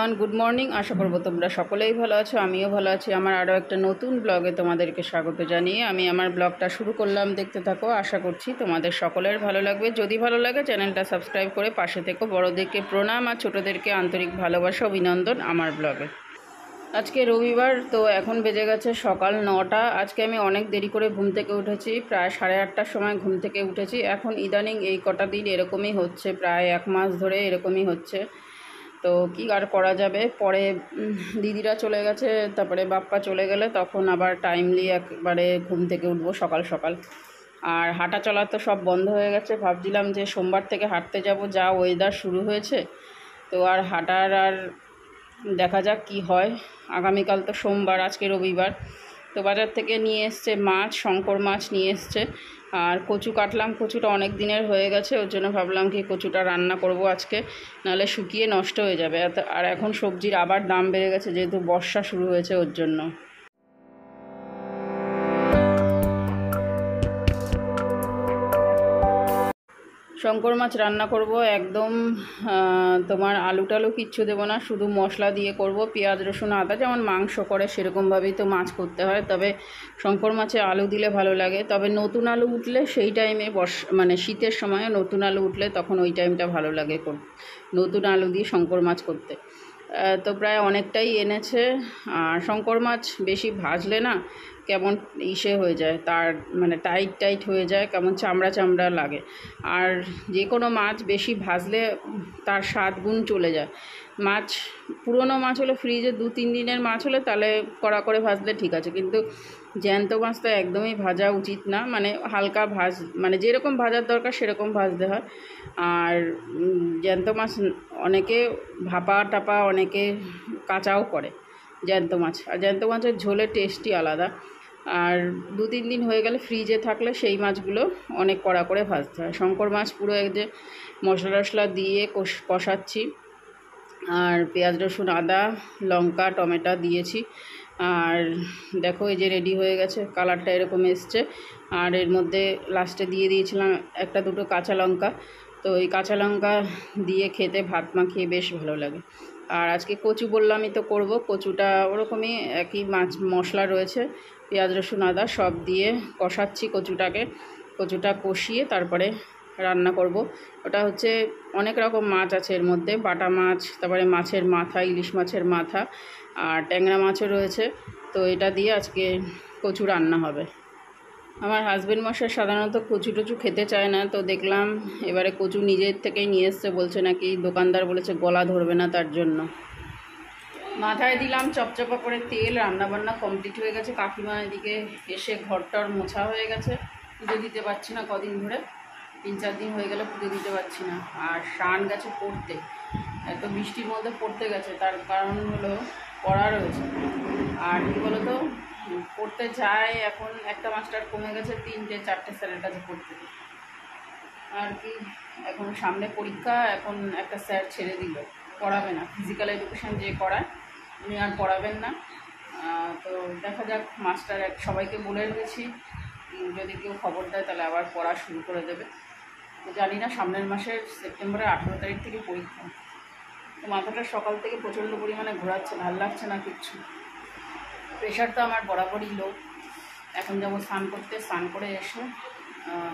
Everyone, good morning. আশা করব তোমরা সকলেই ভালো আছো, আমিও ভালো আছি। আমার আরও একটা নতুন ব্লগে তোমাদেরকে স্বাগত জানিয়ে আমি আমার ব্লগটা শুরু করলাম। দেখতে থাকো, আশা করছি তোমাদের সকলের ভালো লাগবে। যদি ভালো লাগে চ্যানেলটা সাবস্ক্রাইব করে পাশে থেকো। বড়োদেরকে প্রণাম আর ছোটোদেরকে আন্তরিক ভালোবাসা অভিনন্দন আমার ব্লগে। আজকে রবিবার, তো এখন বেজে গেছে সকাল 9টা। আজকে আমি অনেক দেরি করে ঘুম থেকে উঠেছি, প্রায় 8:30টার সময় ঘুম থেকে উঠেছি। এখন ইদানিং এই কটা দিন এরকমই হচ্ছে, প্রায় 1 মাস ধরে এরকমই হচ্ছে। তো কী আর করা যাবে। পরে দিদিরা চলে গেছে, তারপরে বাপ্পা চলে গেলে তখন আবার টাইমলি একবারে ঘুম থেকে উঠবো সকাল সকাল। আর হাঁটা চলা তো সব বন্ধ হয়ে গেছে। ভাবছিলাম যে সোমবার থেকে হাঁটতে যাব, যা ওয়েদার শুরু হয়েছে, তো আর হাঁটার আর দেখা যাক কি হয়। আগামীকাল তো সোমবার, আজকে রবিবার। তো বাজার থেকে নিয়ে এসছে মাছ, শঙ্কর মাছ নিয়ে এসছে। আর কচু কাটলাম, কচুটা অনেক দিনের হয়ে গেছে, ওর জন্য ভাবলাম কি কচুটা রান্না করব আজকে, নাহলে শুকিয়ে নষ্ট হয়ে যাবে। আর এখন সবজির আবার দাম বেড়ে গেছে, যেহেতু বর্ষা শুরু হয়েছে ওর জন্য। শঙ্কর মাছ রান্না করব একদম, তোমার আলু টালু কিচ্ছু দেবো না, শুধু মশলা দিয়ে করব। পেঁয়াজ রসুন আদা যেমন মাংস করে সেরকমভাবেই তো মাছ করতে হয়, তবে শঙ্কর মাছে আলু দিলে ভালো লাগে। তবে নতুন আলু উঠলে সেই টাইমে মানে শীতের সময় নতুন আলু উঠলে তখন ওই টাইমটা ভালো লাগে নতুন আলু দিয়ে শঙ্কর মাছ করতে। তো প্রায় অনেকটাই এনেছে। আর শঙ্কর মাছ বেশি ভাজলে না কেমন ইসে হয়ে যায়, তার মানে টাইট টাইট হয়ে যায়, কেমন চামড়া চামড়া লাগে। আর যে কোনো মাছ বেশি ভাজলে তার স্বাদ গুণ চলে যায়। মাছ পুরনো মাছ হলে, ফ্রিজে 2-3 দিনের মাছ হলে তাহলে কড়া করে ভাজলে ঠিক আছে, কিন্তু জ্যান্ত মাছ তো একদমই ভাজা উচিত না। মানে হালকা মানে যেরকম ভাজার দরকার সেরকম ভাজতে হয়। আর জ্যান্ত মাছ অনেকে ভাপা টাপা, অনেকে কাঁচাও করে জ্যান্ত মাছ। আর জ্যান্ত মাছের ঝোলের টেস্টই আলাদা। আর 2-3 দিন হয়ে গেলে ফ্রিজে থাকলে সেই মাছগুলো অনেক কড়া করে ভাজতে হয়। শঙ্কর মাছ পুরো যে মশলা টশলা দিয়ে কষাচ্ছি, আর পেঁয়াজ রসুন আদা লঙ্কা টমেটো দিয়েছি। আর দেখো এই যে রেডি হয়ে গেছে, কালারটা এরকম এসছে। আর এর মধ্যে লাস্টে দিয়ে দিয়েছিলাম 1-2 কাঁচা লঙ্কা। তো এই কাঁচা লঙ্কা দিয়ে খেতে ভাত মাখিয়ে বেশ ভালো লাগে। আর আজকে কচু বললামই তো করব, কচুটা ওরকমই একই মশলা রয়েছে, পেঁয়াজ রসুন আদা সব দিয়ে কষাচ্ছি কচুটা কষিয়ে তারপরে রান্না করব। ওটা হচ্ছে অনেক রকম মাছ আছে এর মধ্যে, বাটা মাছ, তারপরে মাছের মাথা, ইলিশ মাছের মাথা, আর ট্যাংরা মাছও রয়েছে। তো এটা দিয়ে আজকে কচু রান্না হবে। আমার হাজব্যান্ড মশাই সাধারণত কচু টচু খেতে চায় না, তো দেখলাম এবারে কচু নিজের থেকেই নিয়ে এসছে, বলছে নাকি দোকানদার বলেছে গলা ধরবে না, তার জন্য। মাথায় দিলাম চপচপা করে তেল। রান্নাবান্না কমপ্লিট হয়ে গেছে। কাকিমা এদিকে এসে ঘরটর মোছা হয়ে গেছে। পুজো দিতে পারছি না কদিন ধরে, 3-4 দিন হয়ে গেলে পুজো দিতে পারছি না। আর শান গেছে পড়তে, এত বৃষ্টির মধ্যে পড়তে গেছে, তার কারণ হলো পড়া রয়েছে। আর কী বলো তো, পড়তে যায় এখন, একটা মাস্টার কমে গেছে, 3-4টে স্যারের কাছে পড়তে। আর কি, এখন সামনে পরীক্ষা, এখন একটা স্যার ছেড়ে দিল, পড়াবে না। ফিজিক্যাল এডুকেশান যে করায় উনি আর পড়াবেন না। তো দেখা যাক, মাস্টার সবাইকে বলে রেখেছি, যদি কেউ খবর দেয় তাহলে আবার পড়া শুরু করে দেবে। তো জানি না, সামনের মাসের সেপ্টেম্বরের 18 তারিখ থেকে পরীক্ষা। তো মাথাটা সকাল থেকে প্রচণ্ড পরিমাণে ঘোরাচ্ছে, ভাল লাগছে না কিচ্ছু। প্রেশার তো আমার বরাবরই লো। এখন যাবো স্নান করতে, স্নান করে এসে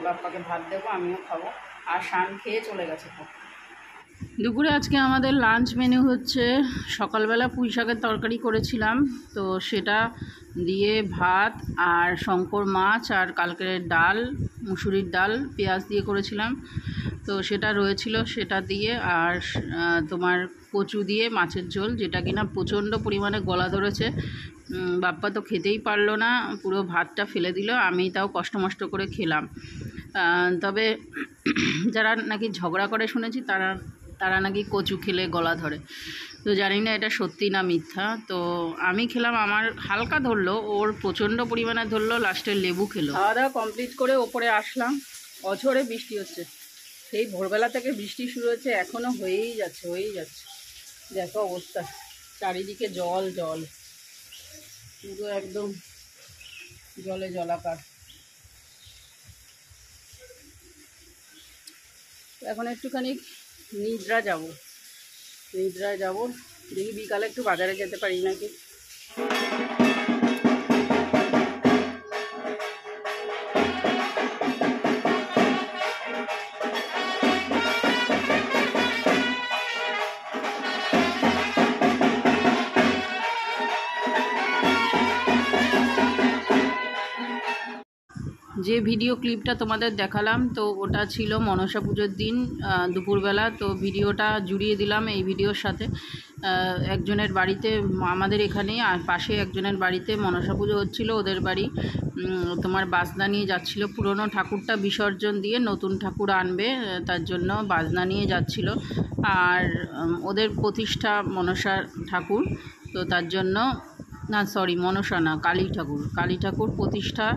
বাপ্পাকে ভাত দেবো, আমিও খাবো। আর শান খেয়ে চলে গেছে। দুপুরে আজকে আমাদের লাঞ্চ মেনু হচ্ছে, সকালবেলা পুঁই শাকের তরকারি করেছিলাম, তো সেটা দিয়ে ভাত আর শঙ্কর মাছ আর কালকের ডাল, মুসুরির ডাল পেঁয়াজ দিয়ে করেছিলাম, তো সেটা রয়েছিল, সেটা দিয়ে। আর তোমার কচু দিয়ে মাছের ঝোল, যেটা কিনা প্রচণ্ড পরিমাণে গলা ধরেছে। বাপ্পা তো খেতেই পারলো না, পুরো ভাতটা ফেলে দিল, আমি তাও কষ্ট করে খেলাম। তবে যারা নাকি ঝগড়া করে শুনেছি, তারা নাকি কচু খেলে গলা ধরে। তো জানি না এটা সত্যি না মিথ্যা। তো আমি খেলাম, আমার হালকা ধরলো, ওর প্রচণ্ড পরিমাণে ধরলো, লাস্টে লেবু খেলো। খাওয়া দাওয়া কমপ্লিট করে ওপরে আসলাম। অঝরে বৃষ্টি হচ্ছে, সেই ভোরবেলা থেকে বৃষ্টি শুরু হয়েছে, এখনও হয়েই যাচ্ছে। দেখো অবস্থা, চারিদিকে জল, পুরো একদম জলে জলাকার। এখন একটুখানি নিদ্রা যাব, নিদ্রায় যাবো, দেখি বিকালে একটু বাজারে যেতে পারি নাকি। যে ভিডিও ক্লিপটা তোমাদের দেখালাম তো ওটা ছিল মনসা পুজোর দিন দুপুরবেলা। তো ভিডিওটা জুড়িয়ে দিলাম এই ভিডিওর সাথে। একজনের বাড়িতে, আমাদের এখানেই আর পাশে একজনের বাড়িতে মনসা পুজো হচ্ছিলো। ওদের বাড়ি তোমার বাজনা নিয়ে যাচ্ছিলো, পুরনো ঠাকুরটা বিসর্জন দিয়ে নতুন ঠাকুর আনবে, তার জন্য বাজনা নিয়ে যাচ্ছিলো। আর ওদের প্রতিষ্ঠা মনসা ঠাকুর, তো তার জন্য না সরি মনসা না, কালী ঠাকুর প্রতিষ্ঠা।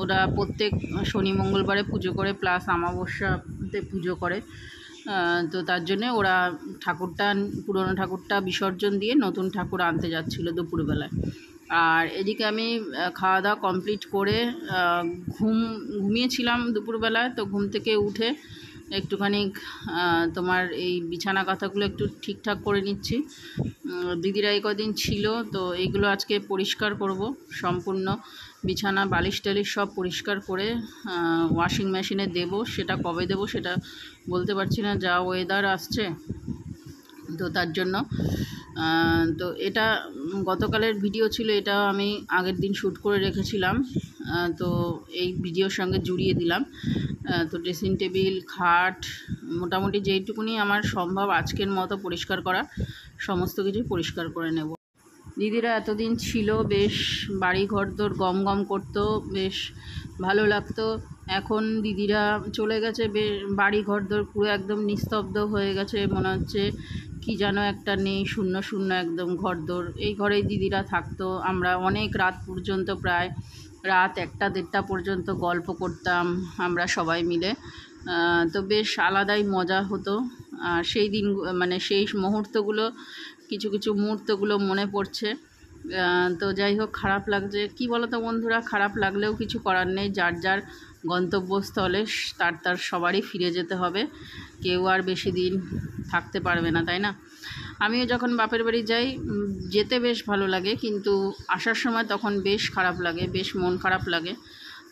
ওরা প্রত্যেক শনি মঙ্গলবারে পুজো করে, প্লাস অমাবস্যাতে পুজো করে। তো তার জন্যে ওরা পুরনো ঠাকুরটা বিসর্জন দিয়ে নতুন ঠাকুর আনতে যাচ্ছিলো দুপুরবেলায়। আর এদিকে আমি খাওয়া দাওয়া কমপ্লিট করে ঘুমিয়েছিলাম দুপুরবেলায়। তো ঘুম থেকে উঠে একটুখানি তোমার এই বিছানা কাঁথাগুলো একটু ঠিকঠাক করে নিচ্ছি। দিদিরা এই কদিন ছিল, তো এইগুলো আজকে পরিষ্কার করব সম্পূর্ণ। বিছানা বালিশ টালিশ সব পরিষ্কার করে ওয়াশিং মেশিনে দেব। সেটা কবে দেব সেটা বলতে পারছি না, যা ওয়েদার আসছে। তো তার জন্য তো এটা গতকালের ভিডিও ছিল, এটা আমি আগের দিন শ্যুট করে রেখেছিলাম। তো এই ভিডিওর সঙ্গে জুড়িয়ে দিলাম। তো ড্রেসিং টেবিল, খাট, মোটামুটি যেইটুকুনি আমার সম্ভব আজকের মতো পরিষ্কার করা, সমস্ত কিছু পরিষ্কার করে নেব। দিদিরা এতদিন ছিল, বেশ বাড়ি ঘরদোর গম গম করতো, বেশ ভালো লাগতো। এখন দিদিরা চলে গেছে, বাড়ি ঘরদোর পুরো একদম নিস্তব্ধ হয়ে গেছে, মনে হচ্ছে কি যেন একটা নেই, শূন্য শূন্য একদম ঘরদোর। এই ঘরেই দিদিরা থাকতো। আমরা অনেক রাত পর্যন্ত, প্রায় রাত 1টা-1:30 পর্যন্ত গল্প করতাম আমরা সবাই মিলে। তো বেশ আলাদাই মজা হতো। আর সেই দিন মানে সেই মুহূর্তগুলো, কিছু কিছু মুহূর্তগুলো মনে পড়ছে। তো যাই হোক, খারাপ লাগছে। কি বলো তো বন্ধুরা, খারাপ লাগলেও কিছু করার নেই। যার যার গন্তব্যস্থলে তার সবারই ফিরে যেতে হবে। কেউ আর বেশি দিন থাকতে পারবে না, তাই না? আমিও যখন বাপের বাড়ি যাই, যেতে বেশ ভালো লাগে, কিন্তু আসার সময় তখন বেশ খারাপ লাগে, বেশ মন খারাপ লাগে।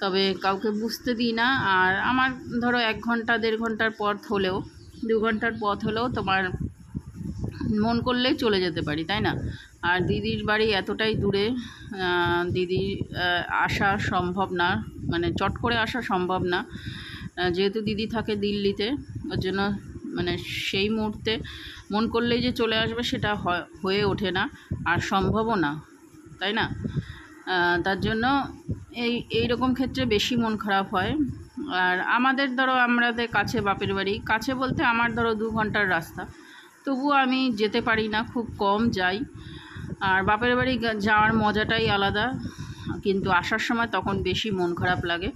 তবে কাউকে বুঝতে দিই না। আর আমার ধরো 1 ঘন্টা 1.5 ঘন্টার পথ হলেও, 2 ঘন্টার পথ হলেও তোমার মন করলেই চলে যেতে পারি, তাই না? আর দিদির বাড়ি এতটাই দূরে, দিদির আসা সম্ভব না, মানে চট করে আসা সম্ভব না। যেহেতু দিদি থাকে দিল্লিতে, ওর জন্য মানে সেই মুহূর্তে মন করলেই যে চলে আসবে সেটা হয়ে ওঠে না, আর সম্ভবও না, তাই না? তার জন্য এই রকম ক্ষেত্রে বেশি মন খারাপ হয়। আর আমাদের ধরো, আমাদের কাছে বাপের বাড়ি, কাছে বলতে আমার ধরো 2 ঘন্টার রাস্তা, তবুও আমি যেতে পারি না, খুব কম যাই। আর বাপের বাড়ি যাওয়ার মজাটাই আলাদা, কিন্তু আসার সময় তখন বেশি মন খারাপ লাগে।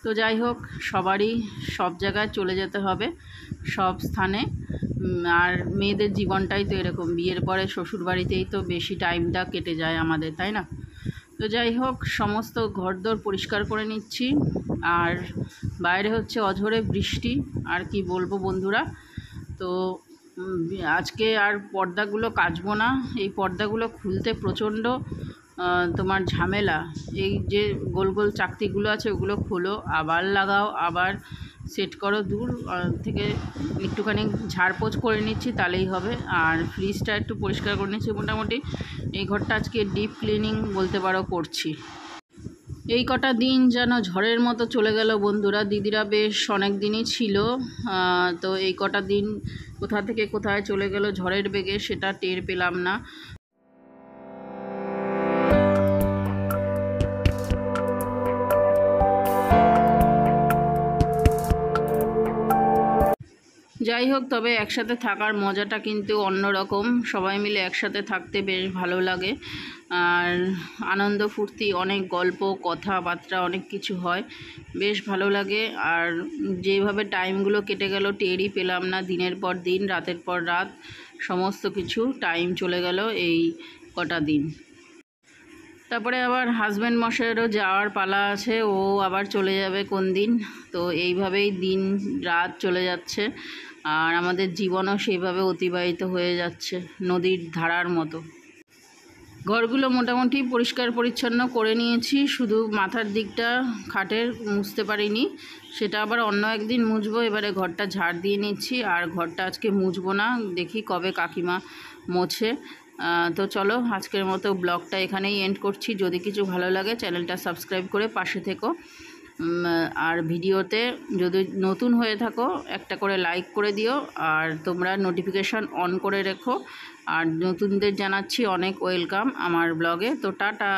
তো যাই হোক, সবারই সব জায়গায় চলে যেতে হবে, সব স্থানে। আর মেয়েদের জীবনটাই তো এরকম, বিয়ের পরে শ্বশুর বাড়িতেই তো বেশি টাইমটা কেটে যায় আমাদের, তাই না? তো যাই হোক, সমস্ত ঘরদোর পরিষ্কার করে নিচ্ছি। আর বাইরে হচ্ছে অঝোরে বৃষ্টি, আর কি বলবো বন্ধুরা। তো আজকে আর পর্দাগুলো কাচবো না। এই পর্দাগুলো খুলতে প্রচণ্ড তোমার ঝামেলা। এই যে গোল গোল চাকতিগুলো আছে, ওগুলো খোলো, আবার লাগাও, আবার সেট করো। দূর থেকে একটুখানি ঝাড়পোছ করে নিচ্ছি, তাহলেই হবে। আর ফ্রিজটা একটু পরিষ্কার করে নিচ্ছি। মোটামুটি এই ঘরটা আজকে ডিপ ক্লিনিং বলতে পারো করছি। এই কটা দিন যেন ঝড়ের মতো চলে গেল বন্ধুরা। দিদিরা বেশ অনেক দিনই ছিল, তো এই কটা দিন কোথা থেকে কোথায় চলে গেল ঝড়ের বেগে, সেটা টের পেলাম না। যাই হোক, তবে একসাথে থাকার মজাটা কিন্তু অন্যরকম। সবাই মিলে একসাথে থাকতে বেশ ভালো লাগে। আর আনন্দ ফুর্তি, অনেক গল্প কথাবার্তা, অনেক কিছু হয়, বেশ ভালো লাগে। আর যেভাবে টাইমগুলো কেটে গেল টেরই পেলাম না। দিনের পর দিন, রাতের পর রাত, সমস্ত কিছু টাইম চলে গেল এই কটা দিন। তারপরে আবার হাজব্যান্ড মশাইয়েরও যাওয়ার পালা আছে, ও আবার চলে যাবে কোন দিন। তো এইভাবেই দিন রাত চলে যাচ্ছে। আর আমাদের জীবনও সেইভাবে অতিবাহিত হয়ে যাচ্ছে নদীর ধারার মতো। ঘরগুলো মোটামুটি পরিষ্কার পরিচ্ছন্ন করে নিয়েছি, শুধু মাথার দিকটা খাটের মুছতে পারিনি, সেটা আবার অন্য একদিন মুছবো। এবারে ঘরটা ঝাড় দিয়ে নিচ্ছি, আর ঘরটা আজকে মুছবো না, দেখি কবে কাকিমা মোছে। তো চলো আজকের মতো ব্লগটা এখানেই এন্ড করছি। যদি কিছু ভালো লাগে চ্যানেলটা সাবস্ক্রাইব করে পাশে থেকো, আর ভিডিওতে যদি নতুন হয়ে থাকো একটা করে লাইক করে দিও, আর তোমরা নোটিফিকেশান অন করে রেখো। আর নতুনদের জানাচ্ছি অনেক ওয়েলকাম আমার ব্লগে। তো টাটা।